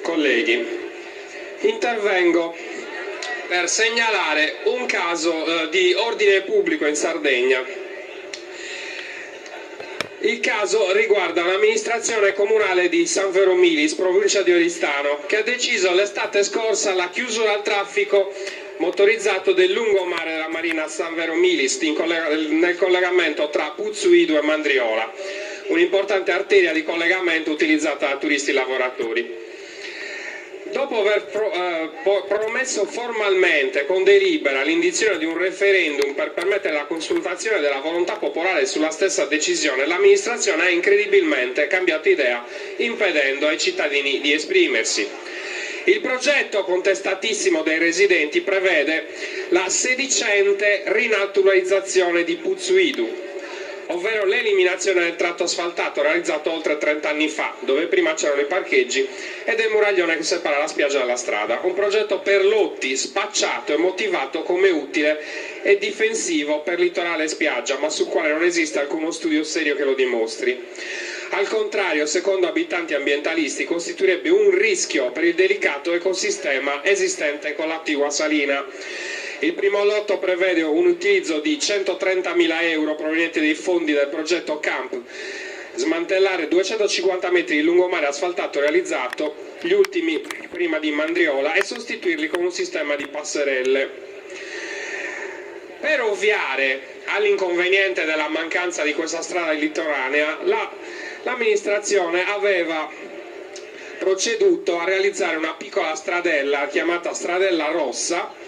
Colleghi, intervengo per segnalare un caso di ordine pubblico in Sardegna. Il caso riguarda l'amministrazione comunale di San Vero Milis, provincia di Oristano, che ha deciso l'estate scorsa la chiusura al traffico motorizzato del lungomare della Marina San Vero Milis nel collegamento tra Puzzuidu e Mandriola, un'importante arteria di collegamento utilizzata da turisti e lavoratori. Dopo aver promesso formalmente con delibera l'indizione di un referendum per permettere la consultazione della volontà popolare sulla stessa decisione, l'amministrazione ha incredibilmente cambiato idea, impedendo ai cittadini di esprimersi. Il progetto contestatissimo dei residenti prevede la sedicente rinaturalizzazione di Puzzuidu, ovvero l'eliminazione del tratto asfaltato realizzato oltre 30 anni fa, dove prima c'erano i parcheggi, e del muraglione che separa la spiaggia dalla strada. Un progetto per lotti, spacciato e motivato come utile e difensivo per litorale e spiaggia, ma sul quale non esiste alcuno studio serio che lo dimostri. Al contrario, secondo abitanti ambientalisti, costituirebbe un rischio per il delicato ecosistema esistente con l'attigua salina. Il primo lotto prevede un utilizzo di 130.000 euro provenienti dai fondi del progetto CAMP, smantellare 250 metri di lungomare asfaltato realizzato, gli ultimi prima di Mandriola, e sostituirli con un sistema di passerelle. Per ovviare all'inconveniente della mancanza di questa strada litoranea, l'amministrazione aveva proceduto a realizzare una piccola stradella chiamata Stradella Rossa,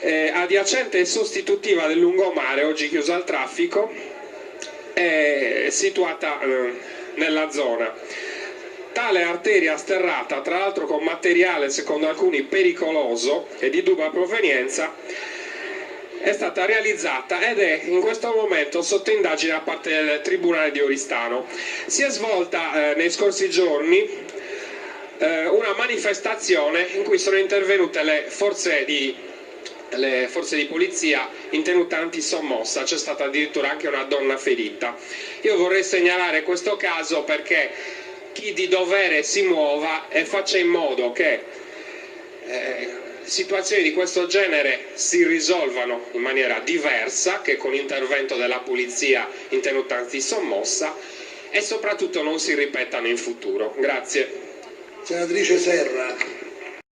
adiacente e sostitutiva del lungomare, oggi chiusa al traffico, situata nella zona. Tale arteria sterrata, tra l'altro con materiale secondo alcuni pericoloso e di dubbia provenienza, è stata realizzata ed è in questo momento sotto indagine da parte del Tribunale di Oristano. Si è svolta nei scorsi giorni una manifestazione in cui sono intervenute le forze di polizia in tenuta antisommossa, c'è stata addirittura anche una donna ferita. Io vorrei segnalare questo caso perché chi di dovere si muova e faccia in modo che situazioni di questo genere si risolvano in maniera diversa che con l'intervento della polizia in tenuta antisommossa e soprattutto non si ripetano in futuro. Grazie. Senatrice Serra.